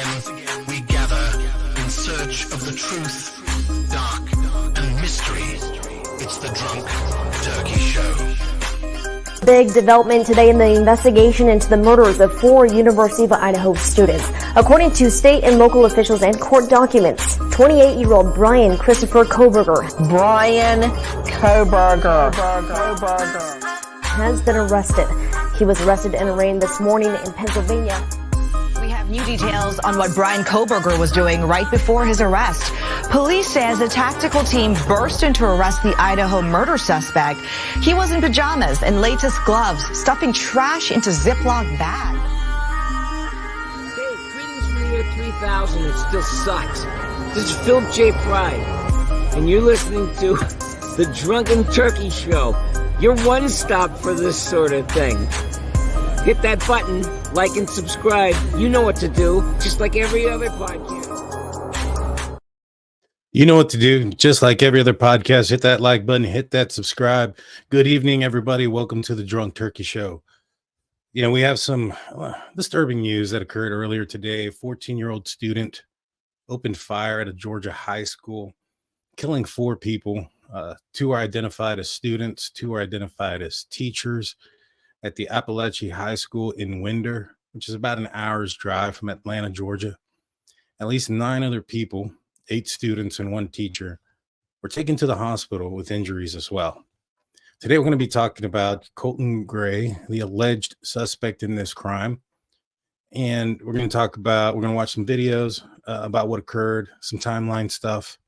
again, we gather in search of the truth, dark, and mystery. It's the Drunk Turkey Show. Big development today in the investigation into the murders of 4 University of Idaho students. According to state and local officials and court documents, 28-year-old Bryan Christopher Kohberger has been arrested. He was arrested and arraigned this morning in Pennsylvania. We have new details on what Bryan Kohberger was doing right before his arrest. Police says a tactical team burst in to arrest the Idaho murder suspect. He was in pajamas and latest gloves, stuffing trash into Ziploc bags. Hey, greetings from the year 3000. It still sucks. This is Phil J. Pride, and you're listening to the Drunken Turkey Show. Your one-stop for this sort of thing. Hit that button, like and subscribe. You know what to do, just like every other podcast. You know what to do, just like every other podcast. Hit that like button, hit that subscribe. Good evening, everybody. Welcome to the Drunk Turkey Show. You know, we have some disturbing news that occurred earlier today. A 14-year-old student opened fire at a Georgia high school, killing 4 people. 2 are identified as students, 2 are identified as teachers at the Appalachia High School in Winder, which is about an hour's drive from Atlanta, Georgia. At least 9 other people, 8 students and 1 teacher, were taken to the hospital with injuries as well. Today, we're going to be talking about Colton Gray, the alleged suspect in this crime. And we're going to watch some videos about what occurred, some timeline stuff.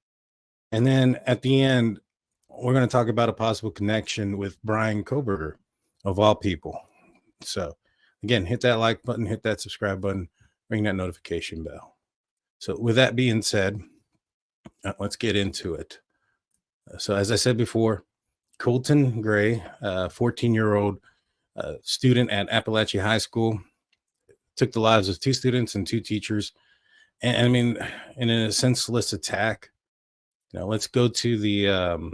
And then at the end, we're going to talk about a possible connection with Bryan Kohberger, of all people. So again, hit that like button, hit that subscribe button, ring that notification bell. So with that being said, let's get into it. So as I said before, Colton Gray, 14-year-old student at Appalachia High School, took the lives of 2 students and 2 teachers. And I mean, in a senseless attack. You know, let's go to the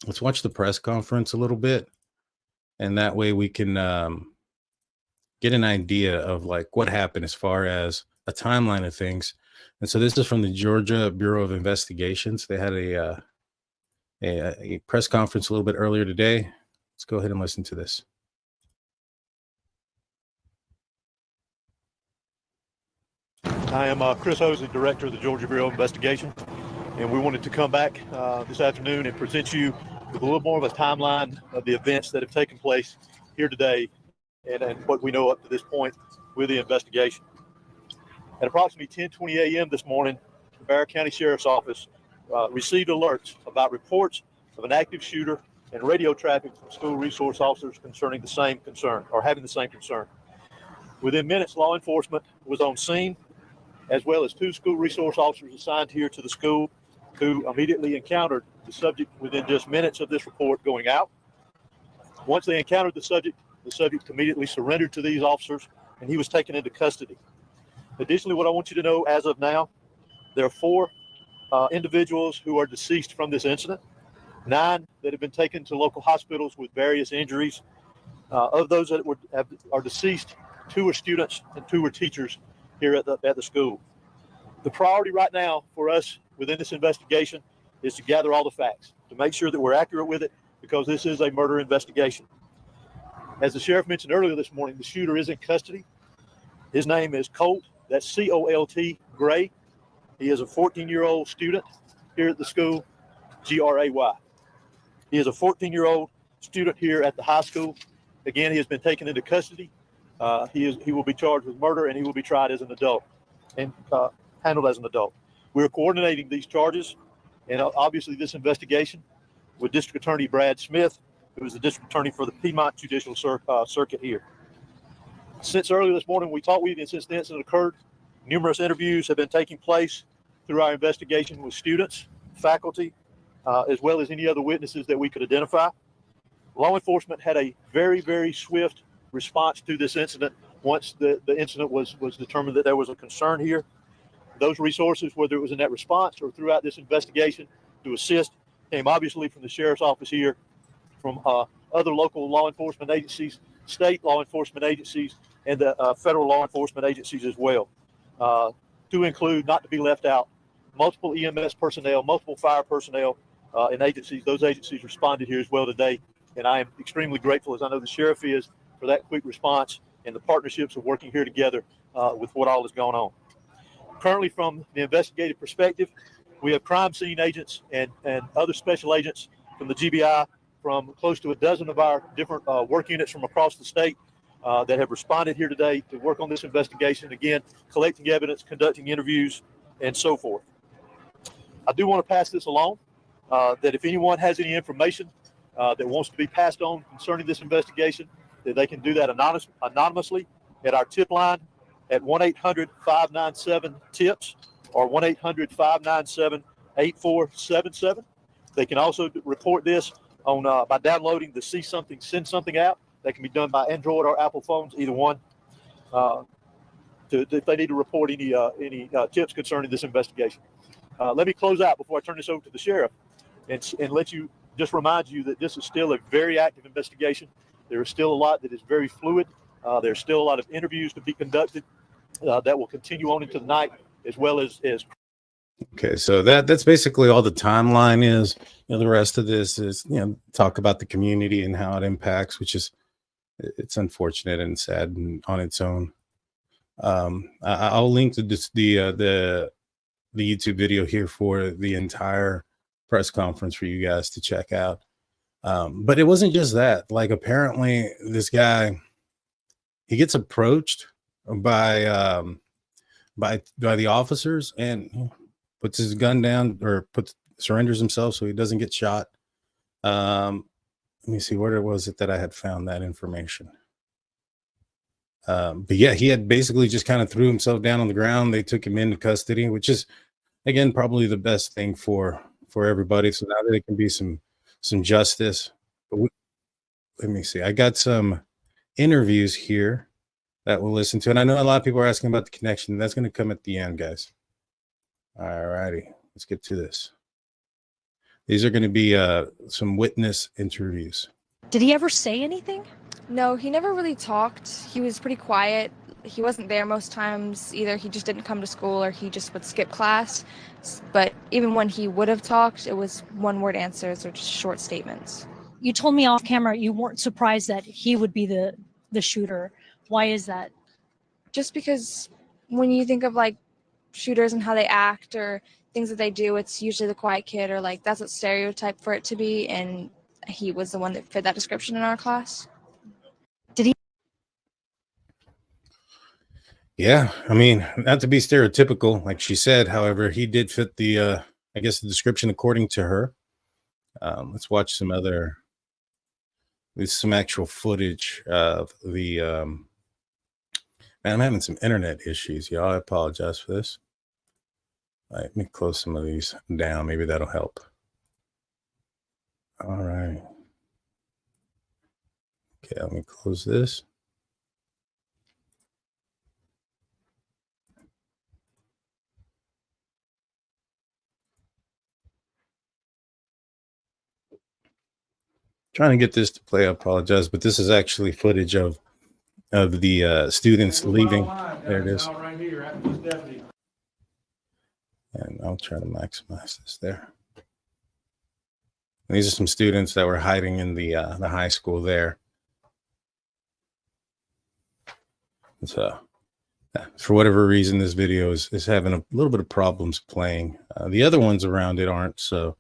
let's watch the press conference a little bit, and that way we can get an idea of like what happened as far as a timeline of things. And so this is from the Georgia Bureau of Investigations. They had a press conference a little bit earlier today. Let's go ahead and listen to this. I am Chris Hosley, Director of the Georgia Bureau of Investigation, and we wanted to come back this afternoon and present you with a little more of a timeline of the events that have taken place here today and what we know up to this point with the investigation. At approximately 10:20 a.m. this morning, the Broward County Sheriff's Office received alerts about reports of an active shooter and radio traffic from school resource officers concerning the same concern, or having the same concern. Within minutes, law enforcement was on scene, as well as 2 school resource officers assigned here to the school who immediately encountered the subject within just minutes of this report going out. Once they encountered the subject immediately surrendered to these officers, and he was taken into custody. Additionally, what I want you to know as of now, there are 4 individuals who are deceased from this incident, 9 that have been taken to local hospitals with various injuries. Of those that are deceased, 2 are students and 2 are teachers here at the school. The priority right now for us within this investigation is to gather all the facts, to make sure that we're accurate with it, because this is a murder investigation. As the sheriff mentioned earlier this morning, the shooter is in custody. His name is Colt, that's C-O-L-T, Gray. He is a 14-year-old student here at the school, G-R-A-Y. He is a 14-year-old student here at the high school. Again, he has been taken into custody. He will be charged with murder, and he will be tried as an adult and handled as an adult. We're coordinating these charges and obviously this investigation with District Attorney Brad Smith, who is the District Attorney for the Piedmont Judicial Circuit here. Since earlier this morning we talked with you, and since the incident occurred, numerous interviews have been taking place through our investigation with students, faculty, as well as any other witnesses that we could identify. Law enforcement had a very, very swift response to this incident once the incident was determined that there was a concern here. Those resources, whether it was in that response or throughout this investigation to assist, came obviously from the sheriff's office here, from other local law enforcement agencies, state law enforcement agencies, and the federal law enforcement agencies as well. to include, not to be left out, multiple EMS personnel, multiple fire personnel, and agencies. Those agencies responded here as well today, and I am extremely grateful, as I know the sheriff is, for that quick response and the partnerships of working here together with what all is going on. Currently, from the investigative perspective, we have crime scene agents and other special agents from the GBI, from close to a dozen of our different work units from across the state that have responded here today to work on this investigation. Again, collecting evidence, conducting interviews, and so forth. I do want to pass this along, that if anyone has any information that wants to be passed on concerning this investigation, that they can do that anonymously at our tip line at 1-800-597-TIPS or 1-800-597-8477. They can also report this on by downloading the See Something, Send Something app. That can be done by Android or Apple phones, either one. If they need to report any tips concerning this investigation. Let me close out before I turn this over to the sheriff and let you just remind you that this is still a very active investigation. There is still a lot that is very fluid. There's still a lot of interviews to be conducted that will continue on into the night, as well as. Okay, so that's basically all the timeline is. The rest of this is talk about the community and how it impacts, which is it's unfortunate and sad on its own. I'll link to the YouTube video here for the entire press conference for you guys to check out. But it wasn't just that. Like, apparently this guy, he gets approached by the officers and puts his gun down, or surrenders himself so he doesn't get shot. Let me see, where was it that I had found that information? But yeah, he had basically just kind of threw himself down on the ground. They took him into custody, which is, again, probably the best thing for everybody. So now there can be some justice. But let me see. I got some interviews here that we'll listen to. And I know a lot of people are asking about the connection. That's going to come at the end, guys. All righty. Let's get to this. These are going to be some witness interviews. Did he ever say anything? No, he never really talked. He was pretty quiet. He wasn't there most times. Either he just didn't come to school or he just would skip class. But even when he would have talked, it was one-word answers or just short statements. You told me off camera you weren't surprised that he would be the shooter. Why is that? Just because when you think of like shooters and how they act or things that they do, it's usually the quiet kid, or like that's a stereotype for it to be. And he was the one that fit that description in our class. Did he? Yeah, I mean, not to be stereotypical, like she said. However, he did fit the, I guess, the description according to her. Let's watch some actual footage of the. Man, I'm having some internet issues, y'all. I apologize for this. All right, let me close some of these down. Maybe that'll help. All right. Okay, let me close this. Trying to get this to play. I apologize, but this is actually footage of the students leaving. There it is. And I'll try to maximize this there. And these are some students that were hiding in the high school there. So, for whatever reason, this video is having a little bit of problems playing. The other ones around it aren't, so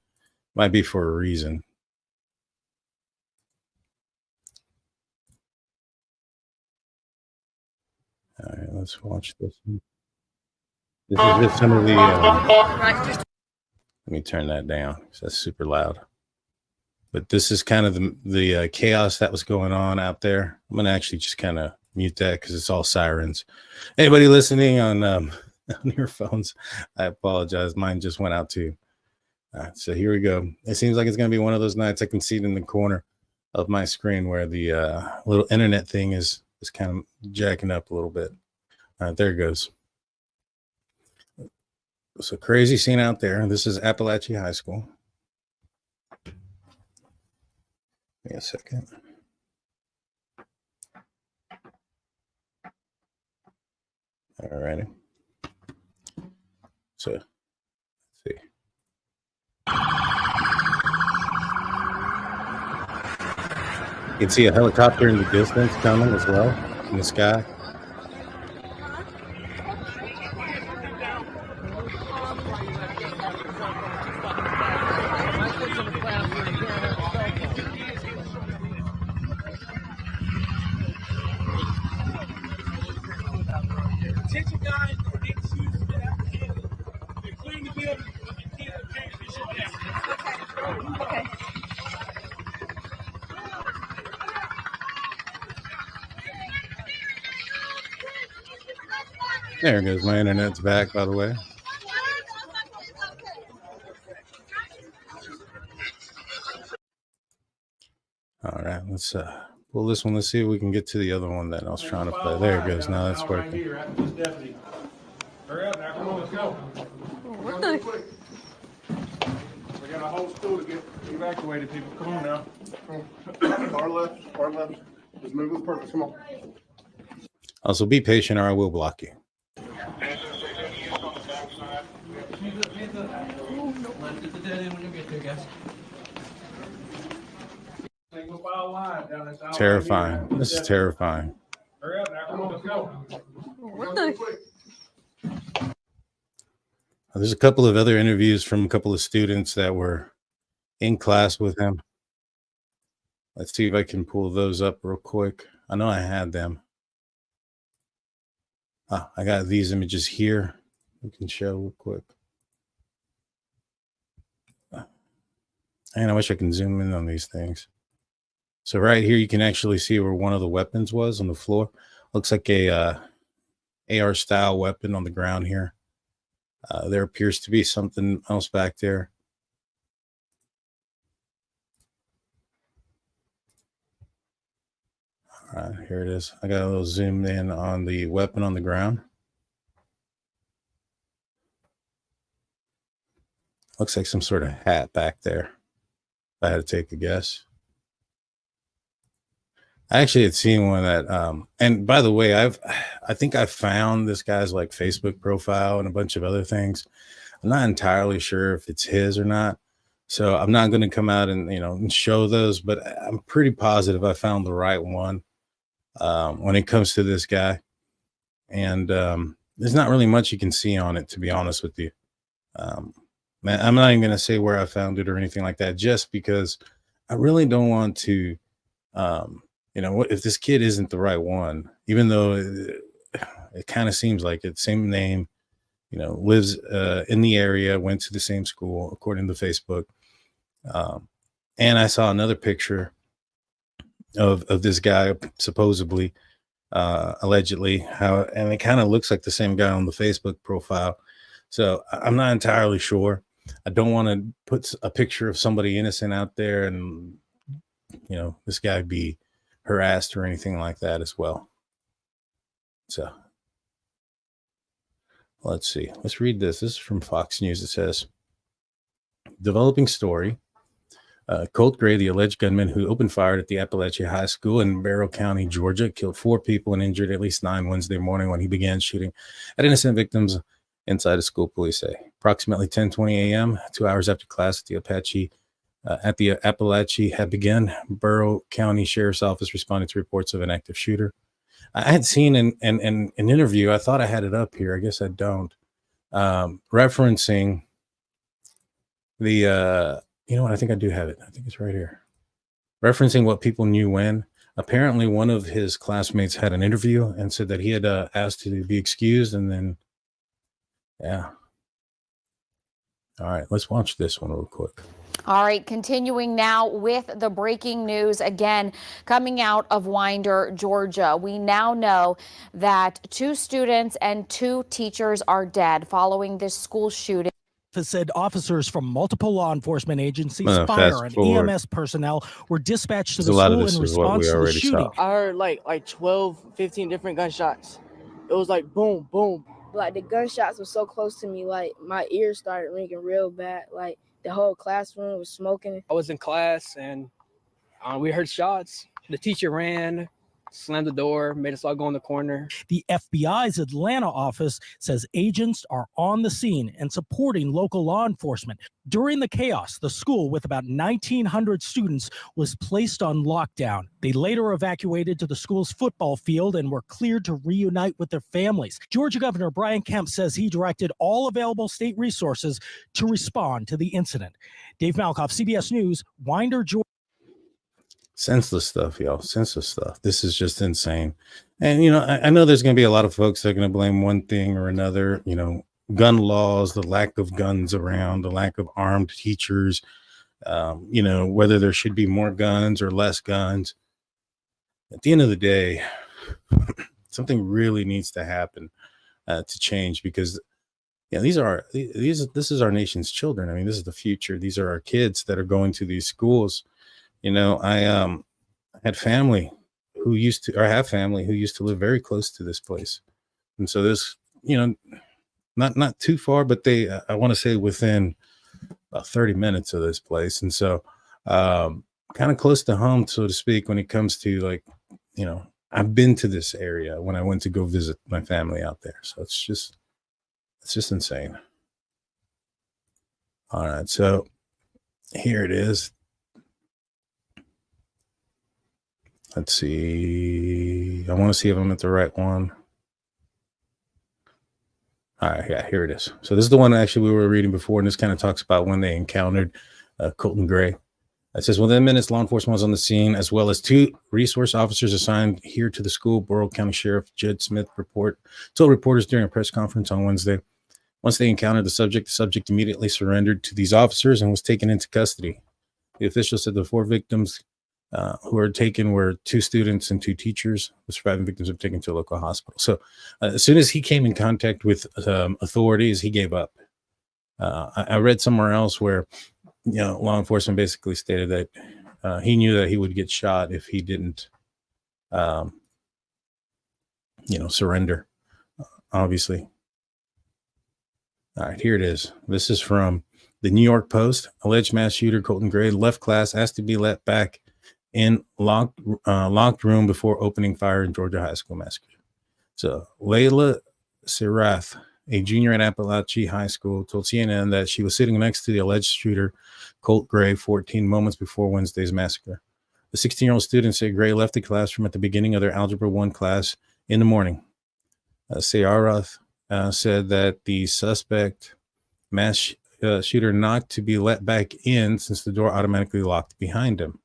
might be for a reason. All right, let's watch this one. This is just some of the. Let me turn that down because that's super loud. But this is kind of the chaos that was going on out there. I'm gonna actually just kind of mute that because it's all sirens. Anybody listening on your phones, I apologize. Mine just went out too. All right, so here we go. It seems like it's gonna be one of those nights. I can see it in the corner of my screen where the little internet thing is kind of jacking up a little bit. All right, there it goes. It's a crazy scene out there. This is Appalachia High School. Give me a second. All righty. So let's see. You can see a helicopter in the distance coming as well in the sky. Attention guys, don't get shoes to get out the building. They clean the building, but the kids are can't be shut down. Okay. There goes my internet's back, by the way. All right, let's pull this one. Let's see if we can get to the other one that I was trying to play. There it goes. Now that's working. Hurry up now, come on, let's go. What the? We got a whole school to get evacuated, people. Come on now. Far left. Just move with purpose. Come on. Also, be patient or I will block you. Terrifying. This is terrifying. Hurry up now, come on, let's go. What the? There's a couple of other interviews from a couple of students that were in class with him. Let's see if I can pull those up real quick. I know I had them. I got these images here. We can show real quick. And I wish I can zoom in on these things. So right here, you can actually see where one of the weapons was on the floor. Looks like a AR style weapon on the ground here. There appears to be something else back there. All right, here it is. I got a little zoomed in on the weapon on the ground. Looks like some sort of hat back there. If I had to take a guess. I actually had seen one that, and by the way, I think I found this guy's like Facebook profile and a bunch of other things. I'm not entirely sure if it's his or not. So I'm not going to come out and, and show those, but I'm pretty positive I found the right one when it comes to this guy. And there's not really much you can see on it, to be honest with you. Man, I'm not even going to say where I found it or anything like that, just because I really don't want to, what if this kid isn't the right one, even though it kind of seems like it, same name, lives in the area, went to the same school, according to Facebook. And I saw another picture of this guy, supposedly, allegedly, and it kind of looks like the same guy on the Facebook profile. So I'm not entirely sure. I don't want to put a picture of somebody innocent out there and, this guy be harassed or anything like that as well. So let's see. Let's read this. This is from Fox News. It says, developing story. Colt Gray, the alleged gunman who opened fire at the Appalachia High School in Barrow County, Georgia, killed 4 people and injured at least 9 Wednesday morning when he began shooting at innocent victims inside a school, police say. Approximately 10:20 a.m., 2 hours after class at the Appalachia had begun, Barrow County Sheriff's Office responded to reports of an active shooter. I had seen an interview. I thought I had it up here. I guess I don't. Referencing the, I think I do have it. I think it's right here. Referencing what people knew when. Apparently, one of his classmates had an interview and said that he had asked to be excused, and then, yeah. All right, let's watch this one real quick. All right, continuing now with the breaking news again coming out of Winder, Georgia. We now know that 2 students and 2 teachers are dead following this school shooting. Said officers from multiple law enforcement agencies, fire and EMS personnel were dispatched to the school in response to the shooting. I heard like 12, 15 different gunshots. It was like boom, boom. Like the gunshots were so close to me, like my ears started ringing real bad. Like the whole classroom was smoking. I was in class and we heard shots. The teacher ran. slammed the door, made us all go in the corner. The FBI's Atlanta office says agents are on the scene and supporting local law enforcement. During the chaos, the school with about 1,900 students was placed on lockdown. They later evacuated to the school's football field and were cleared to reunite with their families. Georgia Governor Bryan Kemp says he directed all available state resources to respond to the incident. Dave Malkoff, CBS News, Winder, Georgia. Senseless stuff, y'all. Senseless stuff. This is just insane. And, I know there's going to be a lot of folks that are going to blame one thing or another, gun laws, the lack of guns around, the lack of armed teachers, whether there should be more guns or less guns. At the end of the day, something really needs to happen to change, because this is our nation's children. I mean, this is the future. These are our kids that are going to these schools. I had family who used to live very close to this place. And so this, not too far, but I want to say within about 30 minutes of this place. And so kind of close to home, so to speak, when it comes to I've been to this area when I went to go visit my family out there. So it's just insane. All right. So here it is. Let's see. I want to see if I'm at the right one. All right, yeah, here it is. So this is the one actually we were reading before, and this kind of talks about when they encountered Colton Gray. It says, within minutes, law enforcement was on the scene, as well as 2 resource officers assigned here to the school. Borough County Sheriff Judd Smith told reporters during a press conference on Wednesday. Once they encountered the subject immediately surrendered to these officers and was taken into custody. The official said the 4 victims who were taken were 2 students and 2 teachers. The surviving victims were taken to a local hospital. So as soon as he came in contact with authorities, he gave up. I read somewhere else where, law enforcement basically stated that he knew that he would get shot if he didn't, surrender, obviously. All right, here it is. This is from the New York Post. Alleged mass shooter Colton Gray left class, asked to be let back in locked room before opening fire in Georgia high school massacre. So Layla Sirath, a junior at Appalachia High School, told CNN that she was sitting next to the alleged shooter, Colt Gray, 14 moments before Wednesday's massacre. The 16-year-old student said Gray left the classroom at the beginning of their Algebra 1 class in the morning. Sirath said that the suspect mass shooter knocked to be let back in since the door automatically locked behind him.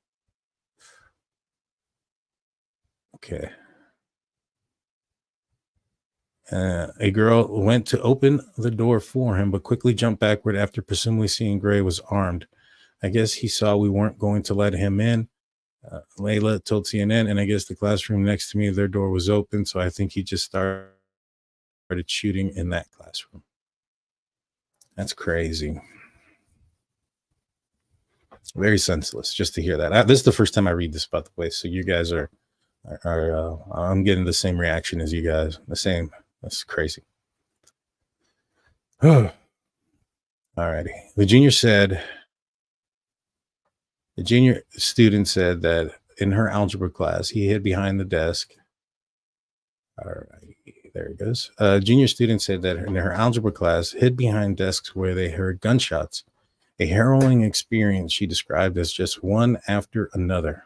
Okay. A girl went to open the door for him, but quickly jumped backward after presumably seeing Gray was armed. I guess he saw we weren't going to let him in. Layla told CNN, and I guess the classroom next to me, their door was open, so I think he just started shooting in that classroom. That's crazy. Very senseless just to hear that. This is the first time I read this about the place, so you guys are I'm getting the same reaction as you guys. The same. That's crazy. All righty. The junior student said that in her algebra class, he hid behind the desk. All right, there it goes. Junior student said that in her algebra class, hid behind desks where they heard gunshots. A harrowing experience she described as just one after another.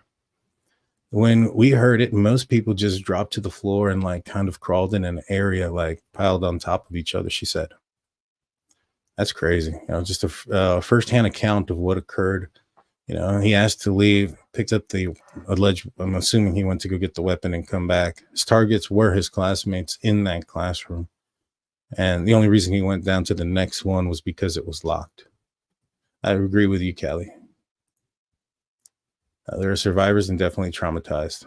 When we heard it, most people just dropped to the floor and kind of crawled in an area, piled on top of each other, she said. That's crazy. Just a firsthand account of what occurred. He asked to leave, picked up the alleged, I'm assuming he went to go get the weapon and come back. His targets were his classmates in that classroom. And the only reason he went down to the next one was because it was locked. I agree with you, Kelly. There are survivors and definitely traumatized.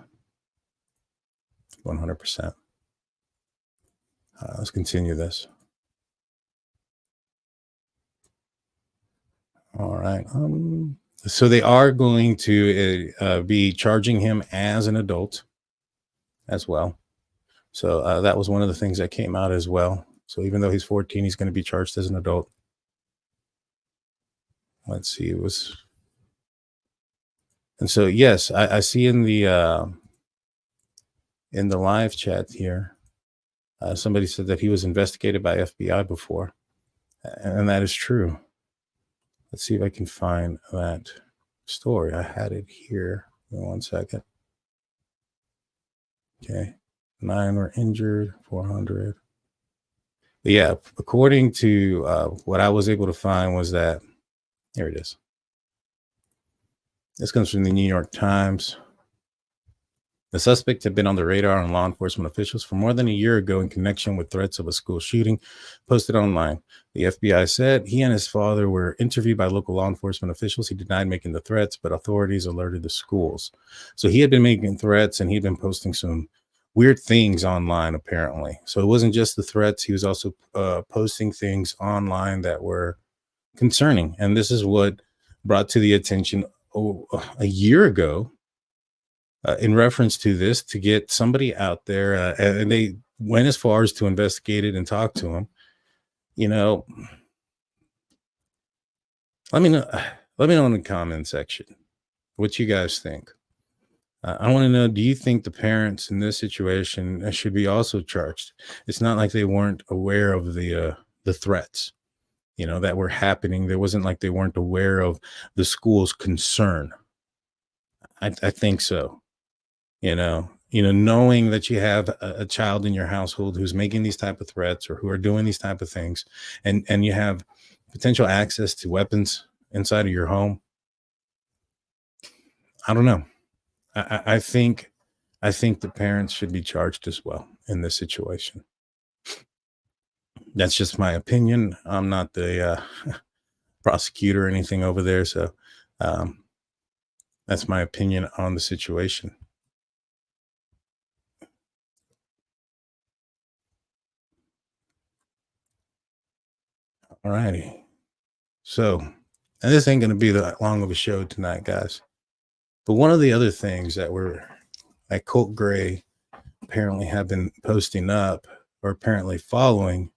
100%. Let's continue this. All right. So they are going to be charging him as an adult as well. So that was one of the things that came out as well. So even though he's 14, he's going to be charged as an adult. Let's see. It was. And so, yes, I see in the in the live chat here, somebody said that he was investigated by FBI before, and that is true. Let's see if I can find that story. I had it here. Give me 1 second. Okay. 9 were injured, 400. But yeah, according to what I was able to find was that, here it is. This comes from the New York Times. The suspect had been on the radar on law enforcement officials for more than a year ago in connection with threats of a school shooting posted online. The FBI said he and his father were interviewed by local law enforcement officials. He denied making the threats, but authorities alerted the schools. So he had been making threats, and he'd been posting some weird things online, apparently. So it wasn't just the threats. He was also posting things online that were concerning. And this is what brought to the attention a year ago in reference to this, to get somebody out there, and they went as far as to investigate it and talk to him. You know, let me know in the comment section what you guys think. I want to know, do you think the parents in this situation should be also charged? It's not like they weren't aware of the threats, you know, that were happening. There wasn't like they weren't aware of the school's concern. I think so. You know, knowing that you have a child in your household who's making these type of threats or who are doing these type of things, and you have potential access to weapons inside of your home. I don't know. I think the parents should be charged as well in this situation. That's just my opinion. I'm not the prosecutor or anything over there, so that's my opinion on the situation. All righty. So, and this ain't going to be that long of a show tonight, guys. But one of the other things that Colt Gray apparently have been posting up, or apparently following,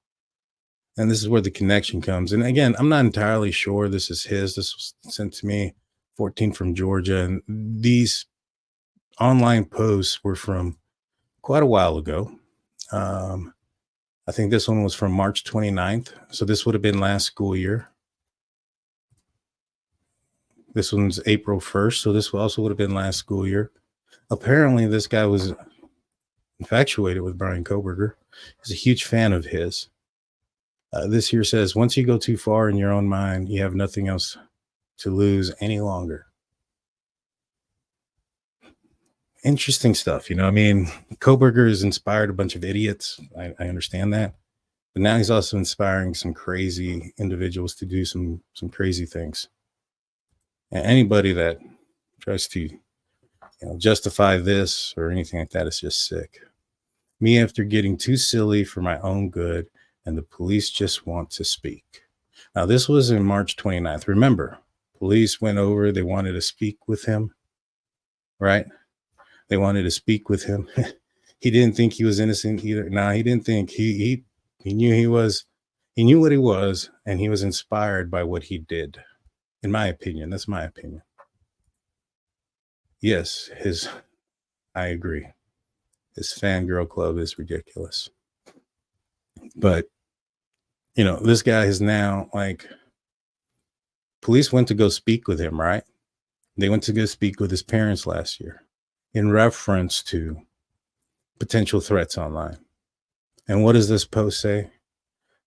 and this is where the connection comes. And again, I'm not entirely sure this is his. This was sent to me, 14 from Georgia. And these online posts were from quite a while ago. I think this one was from March 29th. So this would have been last school year. This one's April 1st. So this also would have been last school year. Apparently, this guy was infatuated with Bryan Kohberger. He's a huge fan of his. This here says, once you go too far in your own mind, you have nothing else to lose any longer. Interesting stuff. You know, I mean, Coburger has inspired a bunch of idiots. I understand that. But now he's also inspiring some crazy individuals to do some crazy things. And anybody that tries to, justify this or anything like that is just sick. Me after getting too silly for my own good, and the police just want to speak. Now, this was in March 29th. Remember, police went over, they wanted to speak with him, right? They wanted to speak with him. He didn't think he was innocent either. No, he didn't think. He knew he knew what he was, and he was inspired by what he did. In my opinion, that's my opinion. Yes, I agree. His fangirl club is ridiculous. But, this guy is now police went to go speak with him, right? They went to go speak with his parents last year in reference to potential threats online. And what does this post say?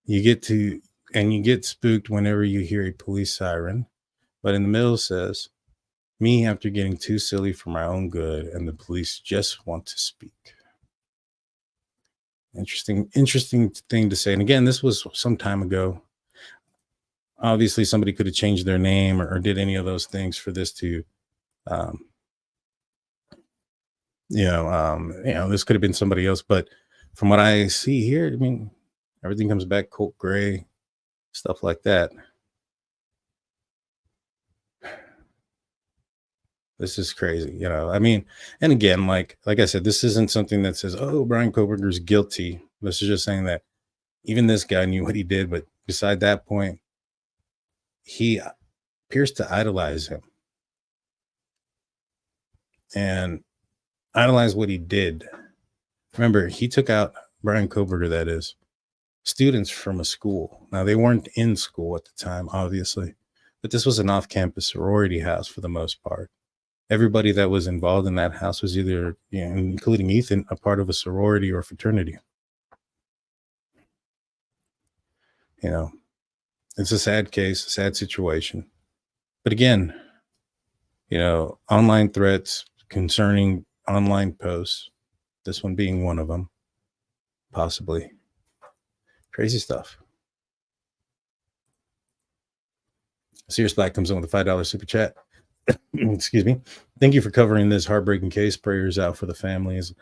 You get spooked whenever you hear a police siren. But in the middle says, me after getting too silly for my own good, and the police just want to speak. Interesting thing to say. And again, this was some time ago. Obviously, somebody could have changed their name or did any of those things for this to, this could have been somebody else. But from what I see here, I mean, everything comes back Colt Gray, stuff like that. This is crazy, I mean, and again, like I said, this isn't something that says, oh, Bryan Kohberger's guilty. This is just saying that even this guy knew what he did, but beside that point, he appears to idolize him and idolize what he did. Remember, he took out Bryan Kohberger, that is, students from a school. Now, they weren't in school at the time, obviously, but this was an off-campus sorority house for the most part. Everybody that was involved in that house was either, including Ethan, a part of a sorority or fraternity. It's a sad case, a sad situation. But again, online threats concerning online posts, this one being one of them, possibly. Crazy stuff. Serious Black comes in with a $5 super chat. Excuse me. Thank you for covering this heartbreaking case. Prayers out for the families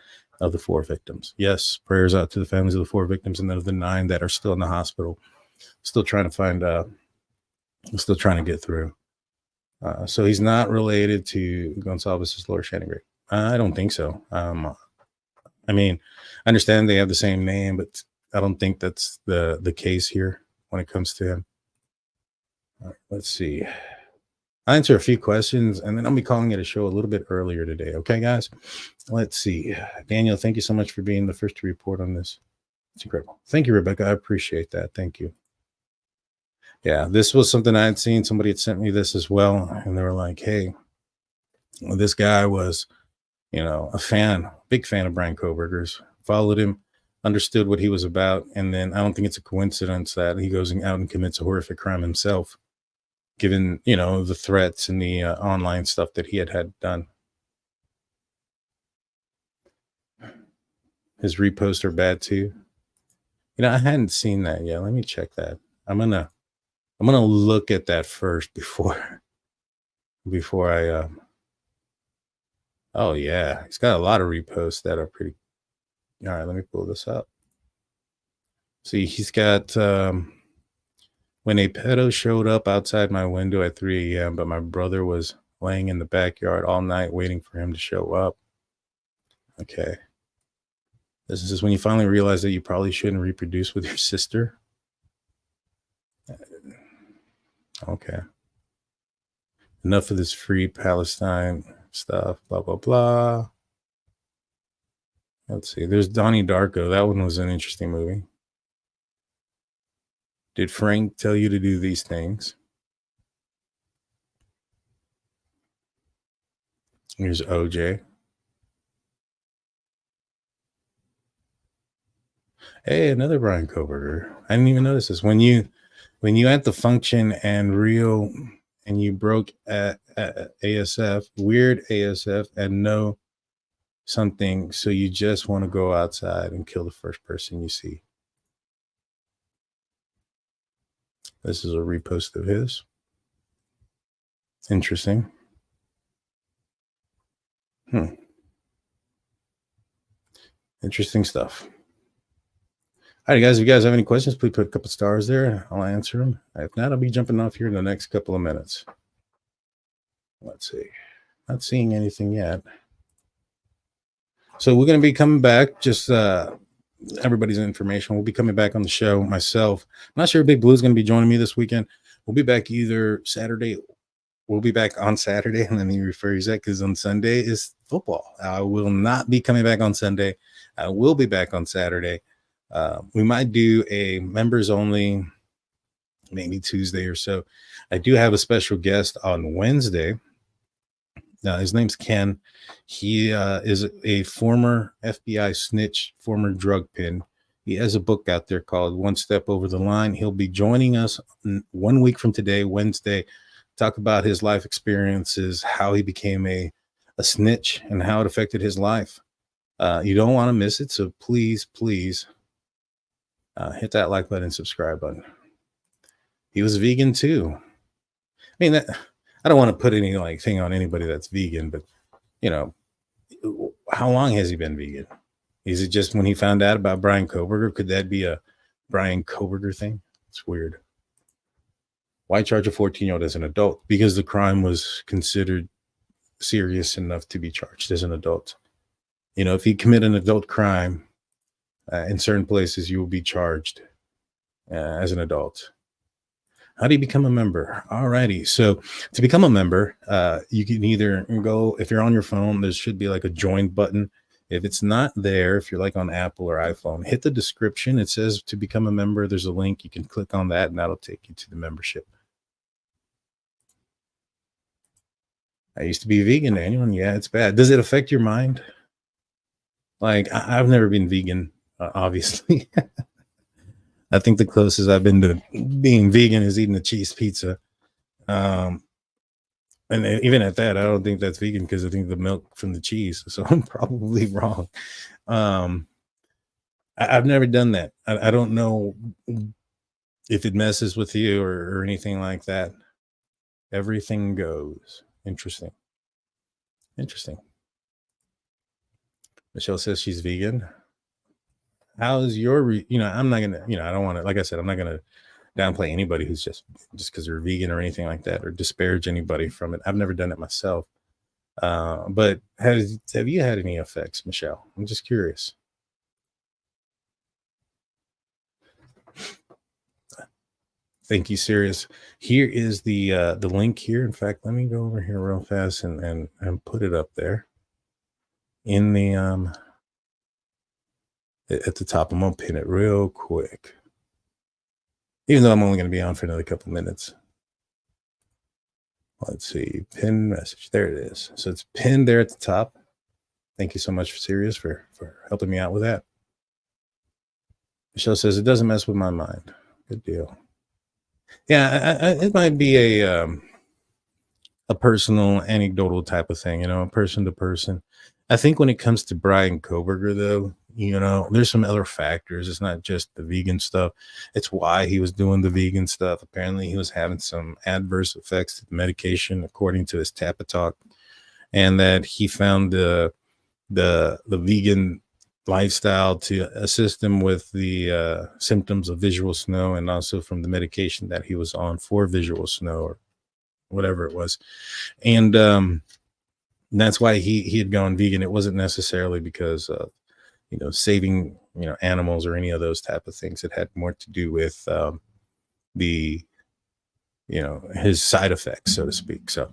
of the 4 victims. Yes, prayers out to the families of the 4 victims and of the 9 that are still in the hospital. Still trying to find still trying to get through. So he's not related to Goncalves' Laura Shannon. I don't think so. I mean, I understand they have the same name, but I don't think that's the case here when it comes to him. All right, let's see. I'll answer a few questions, and then I'll be calling it a show a little bit earlier today. Okay, guys? Let's see. Daniel, thank you so much for being the first to report on this. It's incredible. Thank you, Rebecca. I appreciate that. Thank you. Yeah, this was something I had seen. Somebody had sent me this as well, and they were like, hey, this guy was, a fan, big fan of Bryan Kohberger's, followed him, understood what he was about, and then I don't think it's a coincidence that he goes out and commits a horrific crime himself, given, the threats and the online stuff that he had done. His reposts are bad too. I hadn't seen that yet. Let me check that. I'm gonna look at that first before I oh yeah, he's got a lot of reposts that are pretty. All right, let me pull this up. See, he's got when a pedo showed up outside my window at 3 a.m., but my brother was laying in the backyard all night waiting for him to show up. Okay. This is when you finally realize that you probably shouldn't reproduce with your sister. Okay. Enough of this free Palestine stuff, blah, blah, blah. Let's see. There's Donnie Darko. That one was an interesting movie. Did Frank tell you to do these things? Here's OJ. Hey, another Bryan Kohberger. I didn't even notice this. When you at the function and you broke at ASF, weird ASF, and know something, so you just want to go outside and kill the first person you see. This is a repost of his. Interesting. Interesting stuff. All right, guys, if you guys have any questions, please put a couple stars there. I'll answer them. If not, I'll be jumping off here in the next couple of minutes. Let's see. Not seeing anything yet. So we're going to be coming back. Just everybody's information. We'll be coming back on the show. Myself, I'm not sure if Big Blue's going to be joining me this weekend. We'll be back either Saturday. We'll be back on Saturday. And let me rephrase that, because on Sunday is football. I will not be coming back on Sunday. I will be back on Saturday. We might do a members only, maybe Tuesday or so. I do have a special guest on Wednesday. His name's Ken. He is a former FBI snitch, former drug pin. He has a book out there called One Step Over the Line. He'll be joining us 1 week from today, Wednesday, talk about his life experiences, how he became a snitch, and how it affected his life. You don't want to miss it, so please hit that like button and subscribe button. He was vegan too. I mean, I don't want to put any thing on anybody that's vegan, but how long has he been vegan? Is it just when he found out about Bryan Kohberger? Could that be a Bryan Kohberger thing? It's weird. Why charge a 14-year-old as an adult? Because the crime was considered serious enough to be charged as an adult. If you commit an adult crime, in certain places, you will be charged as an adult. How do you become a member? All righty. So to become a member, you can either go, if you're on your phone, there should be a join button. If it's not there, if you're like on Apple or iPhone, hit the description. It says to become a member. There's a link. You can click on that and that'll take you to the membership. I used to be vegan, Daniel, and yeah, it's bad. Does it affect your mind? Like, I've never been vegan, obviously. I think the closest I've been to being vegan is eating a cheese pizza. And even at that, I don't think that's vegan because I think the milk from the cheese. So I'm probably wrong. I've never done that. I don't know if it messes with you or anything like that. Everything goes. Interesting. Michelle says she's vegan. How is your, I'm not going to, I don't want to, like I said, I'm not going to downplay anybody who's just because they're vegan or anything like that, or disparage anybody from it. I've never done it myself. But have you had any effects, Michelle? I'm just curious. Thank you, Sirius. Here is the link here. In fact, let me go over here real fast and put it up there in the at the top. I'm gonna pin it real quick, even though I'm only going to be on for another couple minutes. Let's see, pin message. There it is. So it's pinned there at the top. Thank you so much, Sirius, for helping me out with that. Michelle says it doesn't mess with my mind. Good deal. Yeah, it might be a personal, anecdotal type of thing, person to person. I think when it comes to Bryan Kohberger, though, there's some other factors. It's not just the vegan stuff. It's why he was doing the vegan stuff. Apparently, he was having some adverse effects to the medication, according to his Tappa Talk, and that he found the vegan lifestyle to assist him with the symptoms of visual snow, and also from the medication that he was on for visual snow or whatever it was. And that's why he had gone vegan. It wasn't necessarily because of, saving, animals or any of those type of things. It had more to do with his side effects, so to speak. So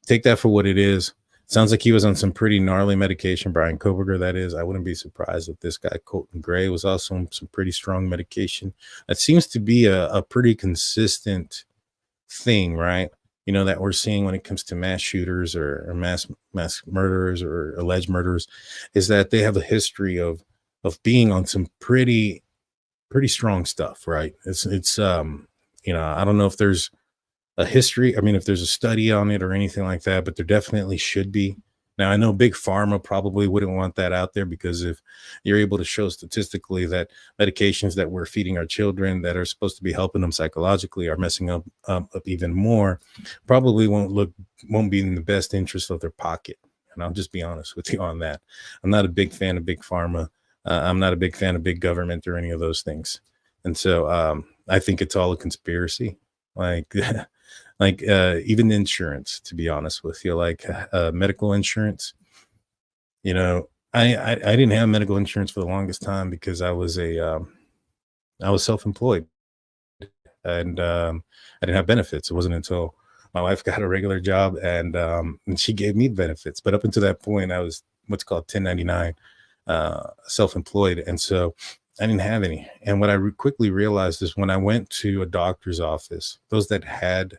take that for what it is. Sounds like he was on some pretty gnarly medication, Bryan Kohberger, that is. I wouldn't be surprised if this guy, Colton Gray, was also on some pretty strong medication. That seems to be a pretty consistent thing, right? That we're seeing when it comes to mass shooters or mass murderers or alleged murderers, is that they have a history of being on some pretty strong stuff, right? It's I don't know if there's a history. I mean, if there's a study on it or anything like that, but there definitely should be. Now, I know Big Pharma probably wouldn't want that out there, because if you're able to show statistically that medications that we're feeding our children that are supposed to be helping them psychologically are messing up even more, probably won't be in the best interest of their pocket. And I'll just be honest with you on that. I'm not a big fan of Big Pharma. I'm not a big fan of big government or any of those things. And so I think it's all a conspiracy. Like even insurance, to be honest with you, like medical insurance. I didn't have medical insurance for the longest time because I was self-employed, and I didn't have benefits. It wasn't until my wife got a regular job and she gave me benefits. But up until that point, I was what's called 1099 self-employed, and so I didn't have any. And what I quickly realized is when I went to a doctor's office, those that had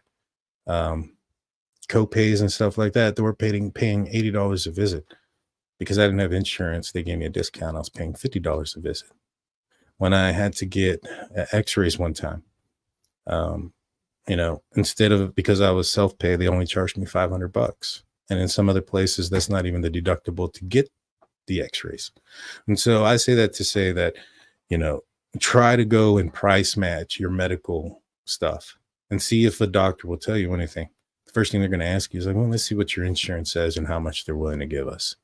co-pays and stuff like that, they were paying $80 a visit. Because I didn't have insurance, they gave me a discount. I was paying $50 a visit. When I had to get x-rays one time, instead of, because I was self-pay, they only charged me $500. And in some other places, that's not even the deductible to get the x-rays. And so I say that to say that, try to go and price match your medical stuff and see if a doctor will tell you anything. The first thing they're going to ask you is like, well, let's see what your insurance says and how much they're willing to give us.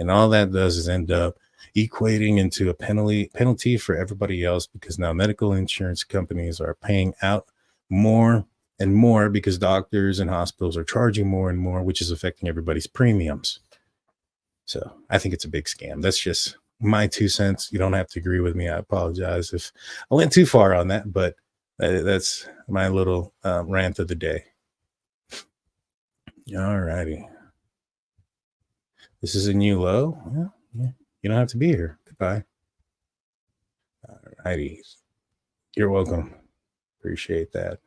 And all that does is end up equating into a penalty for everybody else, because now medical insurance companies are paying out more and more because doctors and hospitals are charging more and more, which is affecting everybody's premiums. So I think it's a big scam. That's just my 2 cents. You don't have to agree with me. I apologize if I went too far on that, but that's my little rant of the day. All righty. This is a new low. Yeah, Yeah, you don't have to be here. Goodbye. All righty. You're welcome. Appreciate that.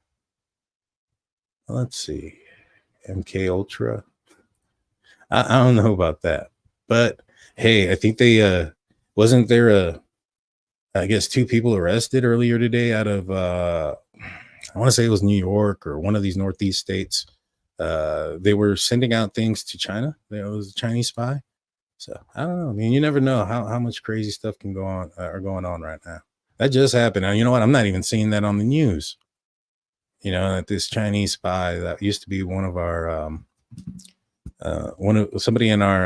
Let's see. MK Ultra. I don't know about that, but hey, I think they wasn't there I guess 2 people arrested earlier today out of I want to say it was New York or one of these Northeast states. They were sending out things to China. There was a Chinese spy. So I don't know. I mean, you never know how much crazy stuff can go on are going on right now. That just happened. Now, you know what? I'm not even seeing that on the news. You know, that this Chinese spy that used to be one of our somebody in our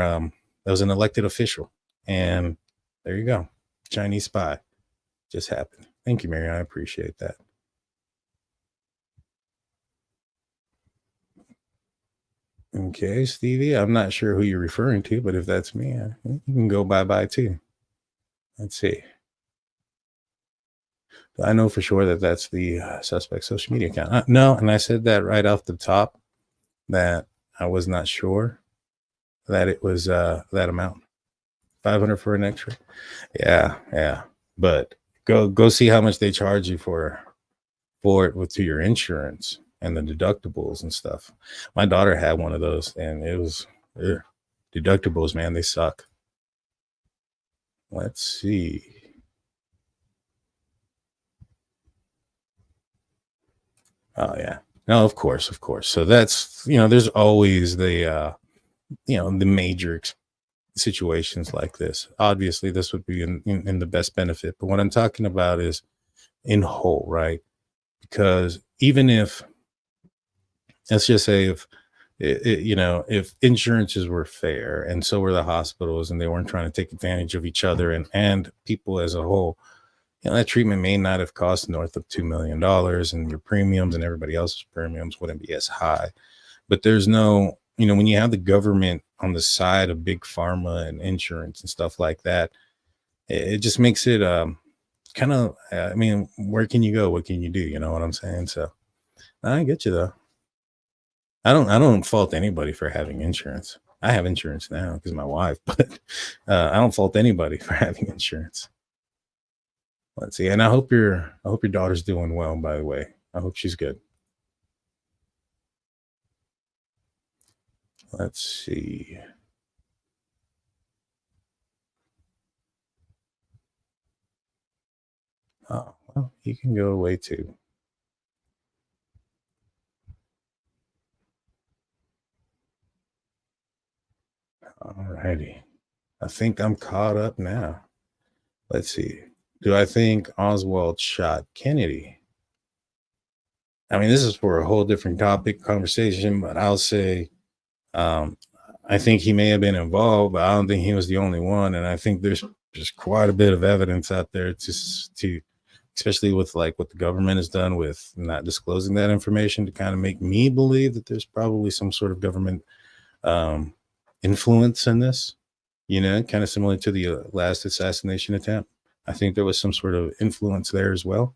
that was an elected official, and there you go, Chinese spy just happened. Thank you, Mary. I appreciate that. Okay, Stevie, I'm not sure who you're referring to, but if that's me, you can go bye too. Let's see. I know for sure that that's the suspect social media account. No, and I said that right off the top that I was not sure that it was that amount. 500 for an X-ray. Yeah. But go see how much they charge you for it to your insurance and the deductibles and stuff. My daughter had one of those, and it was deductibles, man, they suck. Let's see. Oh yeah. No, of course. So that's, there's always the the major situations like this. Obviously, this would be in the best benefit, but what I'm talking about is in whole, right? Because even if, let's just say, if if insurances were fair and so were the hospitals, and they weren't trying to take advantage of each other and people as a whole, that treatment may not have cost north of $2 million, and your premiums and everybody else's premiums wouldn't be as high. But there's no, when you have the government on the side of big pharma and insurance and stuff like that, it just makes it kind of, where can you go? What can you do? You know what I'm saying? So I get you though. I don't fault anybody for having insurance. I have insurance now because of my wife, but I don't fault anybody for having insurance. Let's see. And I hope your daughter's doing well, by the way. I hope she's good. Let's see. Oh, well, you can go away too. All righty. I think I'm caught up now. Let's see. Do I think Oswald shot Kennedy? I mean, this is for a whole different topic conversation, but I'll say I think he may have been involved, but I don't think he was the only one. And I think there's quite a bit of evidence out there to especially with like what the government has done with not disclosing that information, to kind of make me believe that there's probably some sort of government influence in this, kind of similar to the last assassination attempt. I think there was some sort of influence there as well.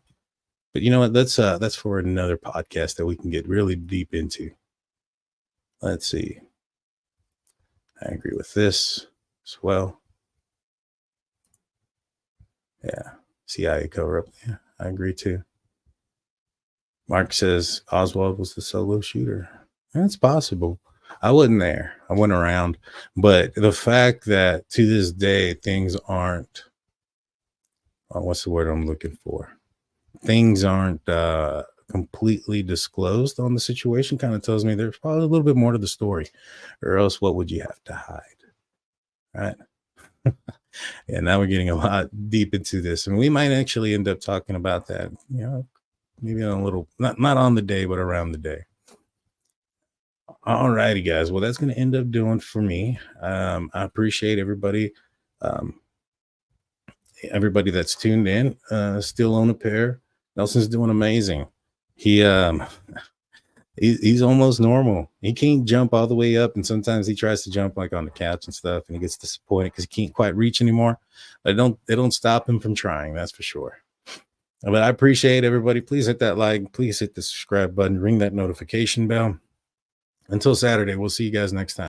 But you know what? That's for another podcast that we can get really deep into. Let's see. I agree with this as well. Yeah. CIA cover up. Yeah, I agree too. Mark says Oswald was the solo shooter. That's possible. I wasn't there. I went around. But the fact that to this day things aren't, what's the word I'm looking for? Things aren't completely disclosed on the situation kind of tells me there's probably a little bit more to the story, or else what would you have to hide? Right? Yeah, now we're getting a lot deep into this, and we might actually end up talking about that, maybe on a little, not on the day, but around the day. All righty, guys. Well, that's going to end up doing for me. I appreciate everybody. Everybody that's tuned in. Still own a pair. Nelson's doing amazing. He's almost normal. He can't jump all the way up, and sometimes he tries to jump like on the couch and stuff, and he gets disappointed because he can't quite reach anymore. But they don't stop him from trying, that's for sure. But I appreciate everybody. Please hit that like, please hit the subscribe button, ring that notification bell. Until Saturday, we'll see you guys next time.